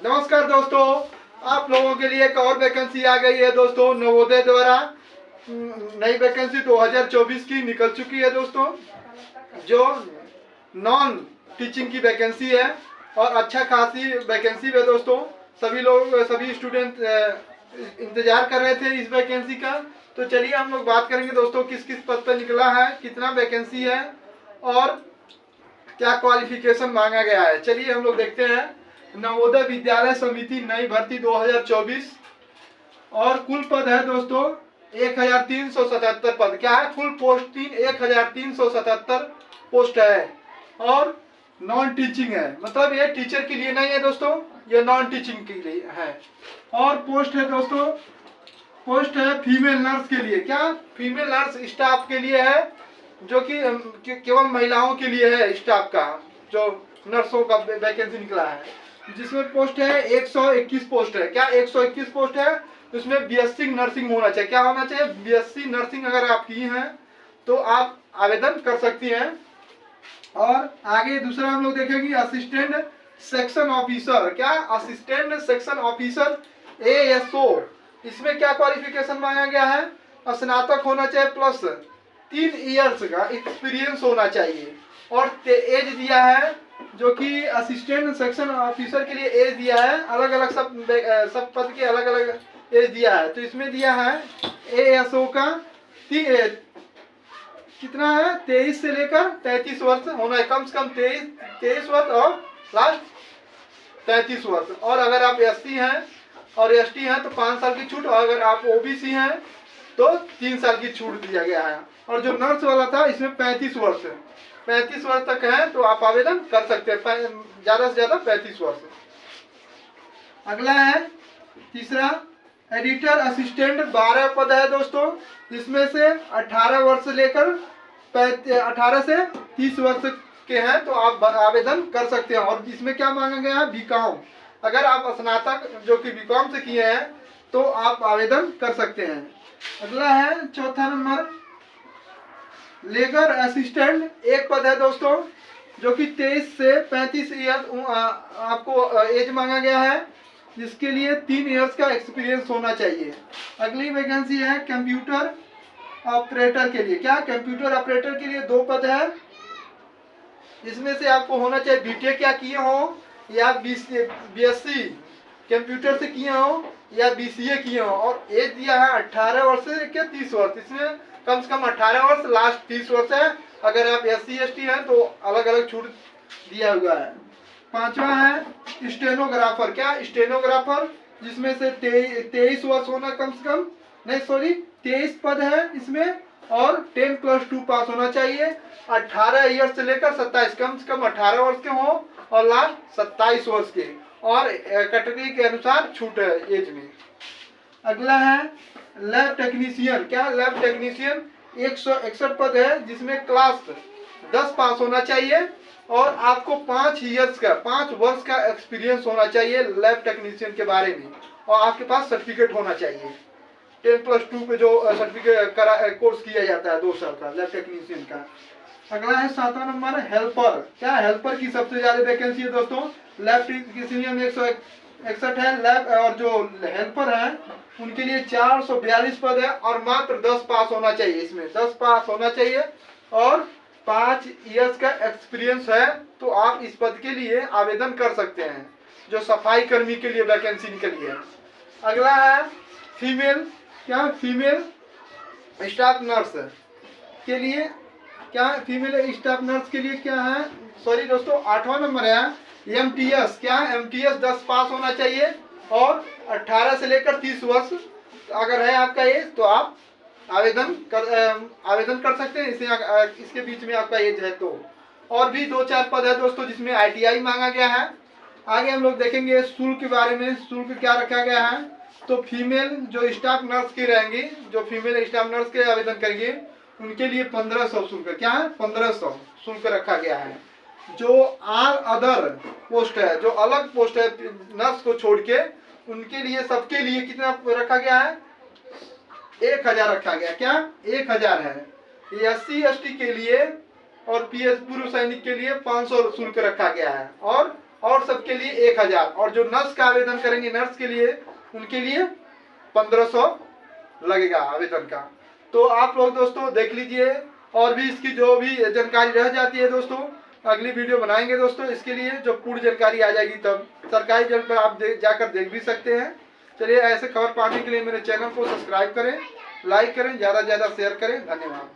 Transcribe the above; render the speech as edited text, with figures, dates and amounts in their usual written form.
नमस्कार दोस्तों, आप लोगों के लिए एक और वैकेंसी आ गई है दोस्तों। नवोदय द्वारा नई वैकेंसी 2024 की निकल चुकी है दोस्तों, जो नॉन टीचिंग की वैकेंसी है और अच्छा खासी वैकेंसी है दोस्तों। सभी स्टूडेंट इंतजार कर रहे थे इस वैकेंसी का। तो चलिए हम लोग बात करेंगे दोस्तों किस किस पद पर निकला है, कितना वैकेंसी है और क्या क्वालिफिकेशन मांगा गया है। चलिए हम लोग देखते हैं। नवोदय विद्यालय समिति नई भर्ती 2024 और कुल पद है दोस्तों 1377 पद। क्या है? फुल पोस्ट 1377 पोस्ट है और नॉन टीचिंग है, मतलब ये टीचर के लिए नहीं है दोस्तों, ये नॉन टीचिंग के लिए है। और पोस्ट है दोस्तों, पोस्ट है फीमेल नर्स के लिए। क्या? फीमेल नर्स स्टाफ के लिए है, जो कि केवल महिलाओं के लिए है। स्टाफ का जो नर्सों का वैकेंसी निकला है, जिसमें पोस्ट है 121 पोस्ट है। क्या? 121 पोस्ट है। उसमें बीएससी नर्सिंग होना चाहिए। क्या होना चाहिए? बीएससी नर्सिंग अगर आप की हैं तो आप आवेदन कर सकती हैं। और आगे दूसरा हम लोग देखेंगे असिस्टेंट सेक्शन ऑफिसर। क्या? Assistant section officer ASO। इसमें क्या क्वालिफिकेशन मांगा गया है? स्नातक होना चाहिए प्लस 3 इयर्स का एक्सपीरियंस होना चाहिए। और एज दिया है, जो कि असिस्टेंट सेक्शन ऑफिसर के लिए एज दिया है। अलग अलग सब पद के अलग अलग एज दिया है। तो इसमें दिया है ASO का कितना है? 23 से लेकर 33 वर्ष होना है। कम से कम 23 वर्ष और लास्ट 33 वर्ष। और अगर आप SC हैं और ST हैं तो 5 साल की छूट, और अगर आप OBC हैं तो 3 साल की छूट दिया गया है। और जो नर्स वाला था इसमें 35 वर्ष तक है, तो आप आवेदन कर सकते हैं। ज्यादा से ज्यादा 35 वर्ष। अगला है तीसरा एडिटर असिस्टेंट 12 पद है दोस्तों। इसमें से 18 वर्ष से लेकर 18 से 30 वर्ष के हैं, तो आप आवेदन कर सकते हैं। और इसमें क्या मांगा गया है? बीकॉम। अगर आप स्नातक जो कि बीकॉम से किए हैं तो आप आवेदन कर सकते हैं। अगला है चौथा नंबर लेगर असिस्टेंट। एक पद है दोस्तों, जो कि 23 से 35 ईयर आपको एज मांगा गया है, जिसके लिए 3 इयर्स का एक्सपीरियंस होना चाहिए। अगली वैकेंसी है कंप्यूटर ऑपरेटर के लिए। क्या? कंप्यूटर ऑपरेटर के लिए 2 पद है। इसमें से आपको होना चाहिए बीटेक क्या किए हो, या BSc कंप्यूटर से किए हो, या BCA किए हो। और एज दिया है 18 वर्ष से लेकर 30 वर्ष। इसमें कम से कम 18 वर्ष, लास्ट 30 वर्ष है। अगर आप SC ST हैं तो अलग अलग छूट दिया हुआ है। पांचवा है स्टेनोग्राफर। क्या? स्टेनोग्राफर, जिसमें से 23 वर्ष होना कम से कम, नहीं सॉरी 23 पद है इसमें, और 10+2 पास होना चाहिए। 18 ईयर से लेकर 27, कम से कम 18 वर्ष के हो और लास्ट 27 वर्ष के, और कैटेगरी के अनुसार छूट है एज में। अगला है लैब टेक्नीशियन। क्या? लैब टेक्नीशियन 161 पद है, जिसमें क्लास 10 पास होना चाहिए और आपको 5 वर्ष का एक्सपीरियंस होना चाहिए लैब टेक्नीशियन के बारे में, और आपके पास सर्टिफिकेट होना चाहिए। 10+2 पे जो सर्टिफिकेट कोर्स किया जाता है 2 साल का लैब टेक्नीशियन का। अगला है 7वां नंबर हेल्पर। क्या? हेल्पर की सबसे ज्यादा वैकेंसी है दोस्तों। लैब टेक्नीशियन 161 है लैब, और जो हेल्पर है उनके लिए 442 पद है, और मात्र 10 पास होना चाहिए। इसमें 10 पास होना चाहिए और 5 इयर्स का एक्सपीरियंस है, तो आप इस पद के लिए आवेदन कर सकते हैं, जो सफाई कर्मी के लिए वैकेंसी निकली है। अगला है फीमेल। क्या? फीमेल स्टाफ नर्स के लिए। क्या? फीमेल स्टाफ नर्स के लिए क्या है? सॉरी दोस्तों, 8वां नंबर है MTS। क्या? MTS 10 पास होना चाहिए और 18 से लेकर 30 वर्ष अगर है आपका एज, तो आप आवेदन कर सकते हैं। इसके बीच में आपका एज है तो। और भी 2-4 पद है दोस्तों, जिसमें ITI मांगा गया है। आगे हम लोग देखेंगे शुल्क के बारे में। शुल्क क्या रखा गया है? तो फीमेल जो स्टाफ नर्स की रहेंगी, जो फीमेल स्टाफ नर्स के आवेदन करेंगे, उनके लिए 1500 शुल्क। क्या है? 1500 शुल्क रखा गया है। जो अदर पोस्ट है, जो अलग पोस्ट है नर्स को छोड़ के, उनके लिए सबके लिए कितना रखा गया है? 1000 रखा गया। क्या? 1000 है। SC ST के लिए और PS पूर्व सैनिक के लिए 500 शुल्क रखा गया है। और और सबके लिए 1000, और जो नर्स का आवेदन करेंगे नर्स के लिए उनके लिए 1500 लगेगा आवेदन का। तो आप लोग दोस्तों देख लीजिए, और भी इसकी जो भी जानकारी रह जाती है दोस्तों अगली वीडियो बनाएंगे दोस्तों इसके लिए, जो पूरी जानकारी आ जाएगी तब सरकारी जल पर आप जाकर देख भी सकते हैं। चलिए, ऐसे खबर पाने के लिए मेरे चैनल को सब्सक्राइब करें, लाइक करें, ज़्यादा से ज़्यादा शेयर करें। धन्यवाद।